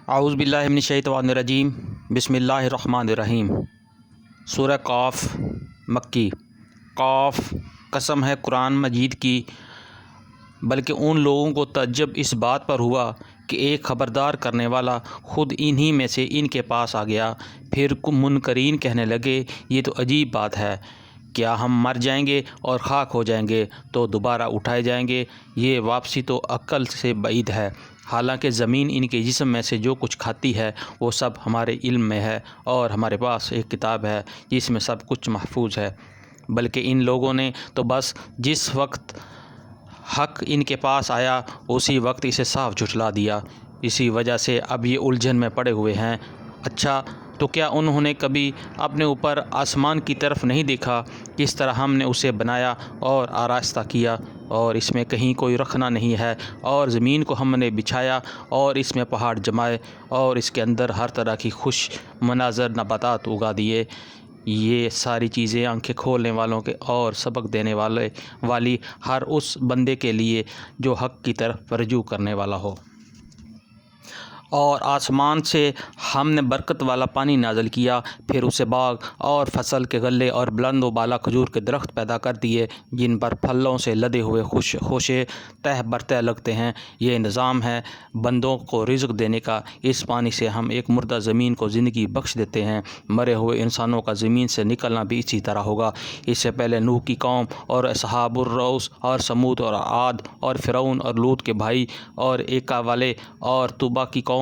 اعوذ باللہ من الشیطان الرجیم بسم اللہ الرحمن الرحیم۔ سورہ قاف مکی۔ قاف قسم ہے قرآن مجید کی، بلکہ ان لوگوں کو تعجب اس بات پر ہوا کہ ایک خبردار کرنے والا خود انہی میں سے ان کے پاس آ گیا۔ پھر منکرین کہنے لگے، یہ تو عجیب بات ہے، کیا ہم مر جائیں گے اور خاک ہو جائیں گے تو دوبارہ اٹھائے جائیں گے؟ یہ واپسی تو عقل سے بعید ہے۔ حالانکہ زمین ان کے جسم میں سے جو کچھ کھاتی ہے وہ سب ہمارے علم میں ہے، اور ہمارے پاس ایک کتاب ہے جس میں سب کچھ محفوظ ہے۔ بلکہ ان لوگوں نے تو بس جس وقت حق ان کے پاس آیا اسی وقت اسے صاف جھٹلا دیا، اسی وجہ سے اب یہ الجھن میں پڑے ہوئے ہیں۔ اچھا، تو کیا انہوں نے کبھی اپنے اوپر آسمان کی طرف نہیں دیکھا، کس طرح ہم نے اسے بنایا اور آراستہ کیا، اور اس میں کہیں کوئی رکھنا نہیں ہے، اور زمین کو ہم نے بچھایا اور اس میں پہاڑ جمائے، اور اس کے اندر ہر طرح کی خوش مناظر نباتات اگا دیے۔ یہ ساری چیزیں آنکھیں کھولنے والوں کے اور سبق دینے والی ہر اس بندے کے لیے جو حق کی طرف رجوع کرنے والا ہو۔ اور آسمان سے ہم نے برکت والا پانی نازل کیا، پھر اسے باغ اور فصل کے غلے اور بلند و بالا کھجور کے درخت پیدا کر دیے، جن پر پھلوں سے لدے ہوئے خوشے تہ برتہ لگتے ہیں۔ یہ نظام ہے بندوں کو رزق دینے کا۔ اس پانی سے ہم ایک مردہ زمین کو زندگی بخش دیتے ہیں۔ مرے ہوئے انسانوں کا زمین سے نکلنا بھی اسی طرح ہوگا۔ اس سے پہلے نوح کی قوم اور اصحاب الرؤس اور سمود اور عاد اور فرعون اور لوط کے بھائی اور ایکا والے اور طوبا کی قوم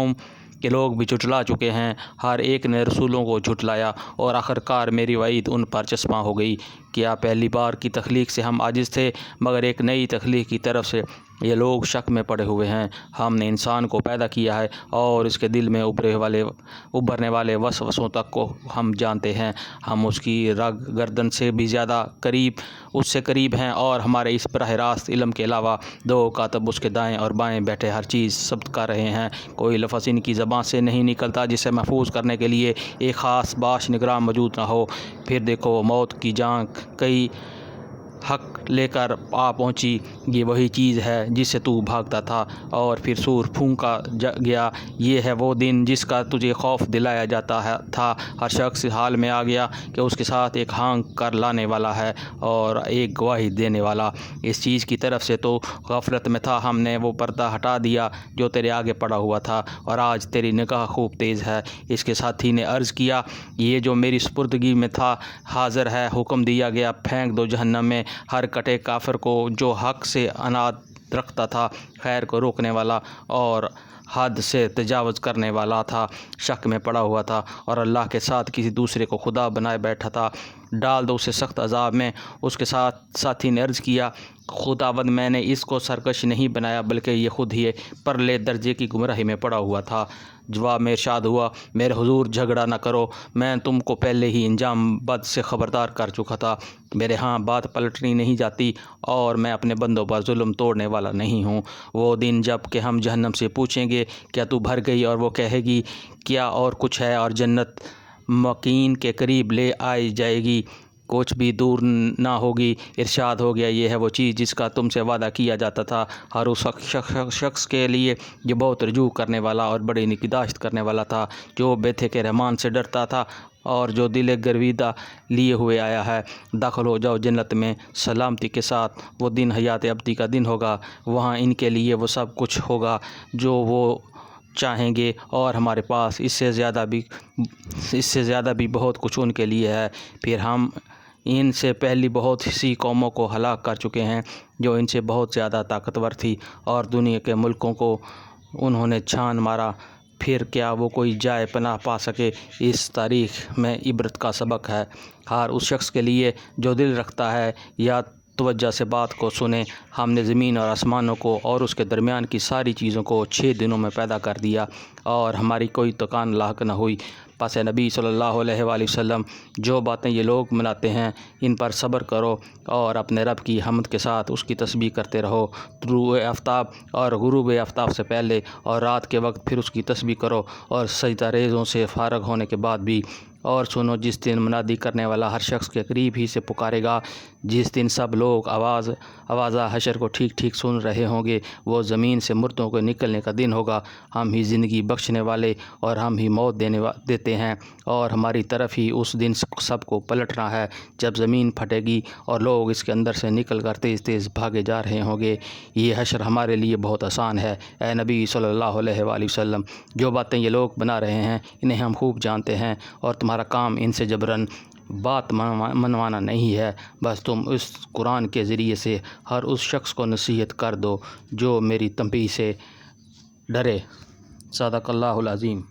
کے لوگ بھی جھٹلا چکے ہیں۔ ہر ایک نے رسولوں کو جھٹلایا، اور آخرکار میری وعید ان پر چسپاں ہو گئی۔ کیا پہلی بار کی تخلیق سے ہم عاجز تھے؟ مگر ایک نئی تخلیق کی طرف سے یہ لوگ شک میں پڑے ہوئے ہیں۔ ہم نے انسان کو پیدا کیا ہے، اور اس کے دل میں ابھرنے والے وسوسوں تک کو ہم جانتے ہیں۔ ہم اس کی رگ گردن سے بھی زیادہ اس سے قریب ہیں، اور ہمارے اس براہ راست علم کے علاوہ دو کاتب اس کے دائیں اور بائیں بیٹھے ہر چیز ضبط کر رہے ہیں۔ کوئی لفظ ان کی زبان سے نہیں نکلتا جسے محفوظ کرنے کے لیے ایک خاص باش نگراں موجود نہ ہو۔ پھر دیکھو، موت کی جانگ کئی حق لے کر آ پہنچی۔ یہ وہی چیز ہے جس سے تو بھاگتا تھا، اور پھر سور پھونکا گیا۔ یہ ہے وہ دن جس کا تجھے خوف دلایا جاتا تھا۔ ہر شخص اس حال میں آ گیا کہ اس کے ساتھ ایک ہانک کر لانے والا ہے اور ایک گواہی دینے والا۔ اس چیز کی طرف سے تو غفلت میں تھا، ہم نے وہ پردہ ہٹا دیا جو تیرے آگے پڑا ہوا تھا، اور آج تیری نگاہ خوب تیز ہے۔ اس کے ساتھی نے عرض کیا، یہ جو میری سپردگی میں تھا حاضر ہے۔ حکم دیا گیا، پھینک دو جہنم میں ہر کٹے کافر کو جو حق سے عناد رکھتا تھا، خیر کو روکنے والا اور حد سے تجاوز کرنے والا تھا، شک میں پڑا ہوا تھا، اور اللہ کے ساتھ کسی دوسرے کو خدا بنائے بیٹھا تھا۔ ڈال دو اسے سخت عذاب میں۔ اس کے ساتھی نے عرض کیا، خداوند، میں نے اس کو سرکش نہیں بنایا، بلکہ یہ خود ہی پرلے درجے کی گمراہی میں پڑا ہوا تھا۔ جواب میں ارشاد ہوا، میرے حضور، جھگڑا نہ کرو، میں تم کو پہلے ہی انجام بد سے خبردار کر چکا تھا۔ میرے ہاں بات پلٹنی نہیں جاتی، اور میں اپنے بندوں پر ظلم توڑنے والا نہیں ہوں۔ وہ دن جب کہ ہم جہنم سے پوچھیں گے، کیا تو بھر گئی؟ اور وہ کہے گی، کیا اور کچھ ہے؟ اور جنت مقین کے قریب لے آئی جائے گی، کچھ بھی دور نہ ہوگی۔ ارشاد ہو گیا، یہ ہے وہ چیز جس کا تم سے وعدہ کیا جاتا تھا، ہر اس شخص کے لیے جو بہت رجوع کرنے والا اور بڑی نگہداشت کرنے والا تھا، جو بیتھے کے رحمان سے ڈرتا تھا اور جو دل گرویدہ لیے ہوئے آیا ہے۔ داخل ہو جاؤ جنت میں سلامتی کے ساتھ۔ وہ دن حیات ابدی کا دن ہوگا، وہاں ان کے لیے وہ سب کچھ ہوگا جو وہ چاہیں گے، اور ہمارے پاس اس سے زیادہ بھی بہت کچھ ان کے لیے ہے۔ پھر ہم ان سے پہلی بہت سی قوموں کو ہلاک کر چکے ہیں جو ان سے بہت زیادہ طاقتور تھی، اور دنیا کے ملکوں کو انہوں نے چھان مارا۔ پھر کیا وہ کوئی جائے پناہ پا سکے؟ اس تاریخ میں عبرت کا سبق ہے ہر اس شخص کے لیے جو دل رکھتا ہے یا توجہ سے بات کو سنے۔ ہم نے زمین اور آسمانوں کو اور اس کے درمیان کی ساری چیزوں کو 6 دنوں میں پیدا کر دیا، اور ہماری کوئی تکان لاحق نہ ہوئی۔ پس نبی صلی اللہ علیہ وآلہ وسلم، جو باتیں یہ لوگ مناتے ہیں ان پر صبر کرو، اور اپنے رب کی حمد کے ساتھ اس کی تسبیح کرتے رہو۔ طلوع آفتاب اور غروب آفتاب سے پہلے اور رات کے وقت پھر اس کی تسبیح کرو، اور سجدہ ریزوں سے فارغ ہونے کے بعد بھی، اور سنو، جس دن منادی کرنے والا ہر شخص کے قریب ہی سے پکارے گا، جس دن سب لوگ آوازہ حشر کو ٹھیک ٹھیک سن رہے ہوں گے، وہ زمین سے مردوں کو نکلنے کا دن ہوگا۔ ہم ہی زندگی بخشنے والے اور ہم ہی موت دیتے ہیں، اور ہماری طرف ہی اس دن سب کو پلٹنا ہے، جب زمین پھٹے گی اور لوگ اس کے اندر سے نکل کر تیز تیز بھاگے جا رہے ہوں گے۔ یہ حشر ہمارے لیے بہت آسان ہے، اے نبی صلی اللہ علیہ وآلہ وسلم۔ جو باتیں یہ لوگ بنا رہے ہیں انہیں ہم خوب جانتے ہیں، اور تمہارا کام ان سے جبراً بات منوانا نہیں ہے، بس تم اس قرآن کے ذریعے سے ہر اس شخص کو نصیحت کر دو جو میری تنبیہ سے ڈرے۔ صدق اللہ العظیم۔